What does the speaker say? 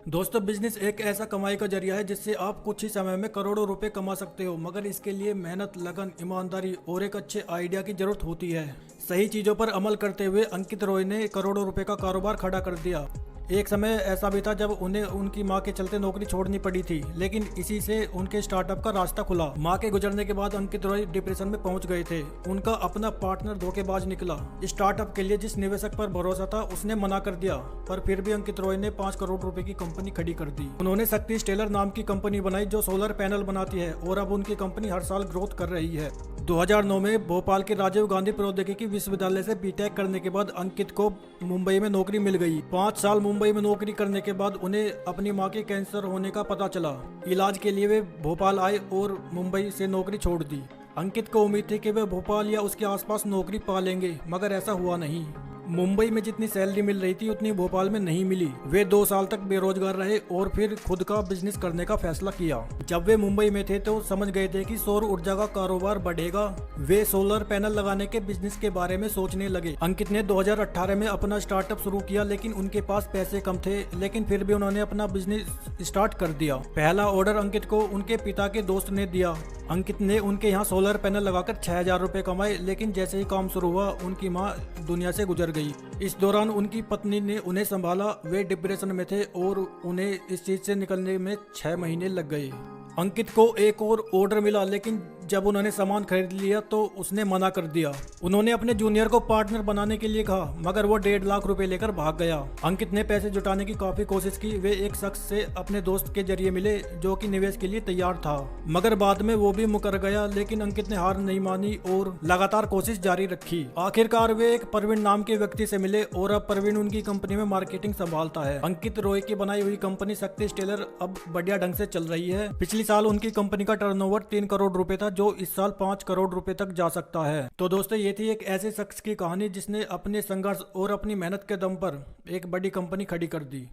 दोस्तों, बिजनेस एक ऐसा कमाई का जरिया है जिससे आप कुछ ही समय में करोड़ों रुपए कमा सकते हो, मगर इसके लिए मेहनत, लगन, ईमानदारी और एक अच्छे आइडिया की जरूरत होती है। सही चीजों पर अमल करते हुए अंकित रॉय ने करोड़ों रुपए का कारोबार खड़ा कर दिया। एक समय ऐसा भी था जब उन्हें उनकी मां के चलते नौकरी छोड़नी पड़ी थी, लेकिन इसी से उनके स्टार्टअप का रास्ता खुला। मां के गुजरने के बाद अंकित रॉय डिप्रेशन में पहुंच गए थे। उनका अपना पार्टनर धोखेबाज निकला। स्टार्टअप के लिए जिस निवेशक पर भरोसा था उसने मना कर दिया, पर फिर भी अंकित रॉय ने 5 करोड़ रुपए की कंपनी खड़ी कर दी। उन्होंने शक्ति स्टेलर नाम की कंपनी बनाई जो सोलर पैनल बनाती है, और अब उनकी कंपनी हर साल ग्रोथ कर रही है। 2009 में भोपाल के राजीव गांधी प्रौद्योगिकी विश्वविद्यालय से बीटेक करने के बाद अंकित को मुंबई में नौकरी मिल गई। 5 साल मुंबई में नौकरी करने के बाद उन्हें अपनी मां के कैंसर होने का पता चला। इलाज के लिए वे भोपाल आए और मुंबई से नौकरी छोड़ दी। अंकित को उम्मीद थी कि वे भोपाल या उसके आसपास नौकरी पा लेंगे, मगर ऐसा हुआ नहीं। मुंबई में जितनी सैलरी मिल रही थी उतनी भोपाल में नहीं मिली। वे 2 साल तक बेरोजगार रहे और फिर खुद का बिजनेस करने का फैसला किया। जब वे मुंबई में थे तो समझ गए थे कि सौर ऊर्जा का कारोबार बढ़ेगा। वे सोलर पैनल लगाने के बिजनेस के बारे में सोचने लगे। अंकित ने 2018 में अपना स्टार्टअप शुरू किया, लेकिन उनके पास पैसे कम थे, लेकिन फिर भी उन्होंने अपना बिजनेस स्टार्ट कर दिया। पहला ऑर्डर अंकित को उनके पिता के दोस्त ने दिया। अंकित ने उनके यहाँ सोलर पैनल लगाकर 6000 रुपए कमाए, लेकिन जैसे ही काम शुरू हुआ उनकी माँ दुनिया से गुजर गई। इस दौरान उनकी पत्नी ने उन्हें संभाला। वे डिप्रेशन में थे और उन्हें इस चीज से निकलने में 6 महीने लग गए। अंकित को एक और ऑर्डर मिला, लेकिन जब उन्होंने सामान खरीद लिया तो उसने मना कर दिया। उन्होंने अपने जूनियर को पार्टनर बनाने के लिए कहा, मगर वो 1.5 लाख रुपए लेकर भाग गया। अंकित ने पैसे जुटाने की काफी कोशिश की। वे एक शख्स से अपने दोस्त के जरिए मिले जो कि निवेश के लिए तैयार था, मगर बाद में वो भी मुकर गया। लेकिन अंकित ने हार नहीं मानी और लगातार कोशिश जारी रखी। आखिरकार वे एक प्रवीण नाम के व्यक्ति से मिले और अब प्रवीण उनकी कंपनी में मार्केटिंग संभालता है। अंकित रॉय की बनाई हुई कंपनी शक्ति स्टेलर अब बढ़िया ढंग से चल रही है। पिछले साल उनकी कंपनी का टर्नओवर 3 करोड़ रुपए था, जो इस साल 5 करोड़ रुपए तक जा सकता है। तो दोस्तों, ये थी एक ऐसे शख्स की कहानी जिसने अपने संघर्ष और अपनी मेहनत के दम पर एक बड़ी कंपनी खड़ी कर दी।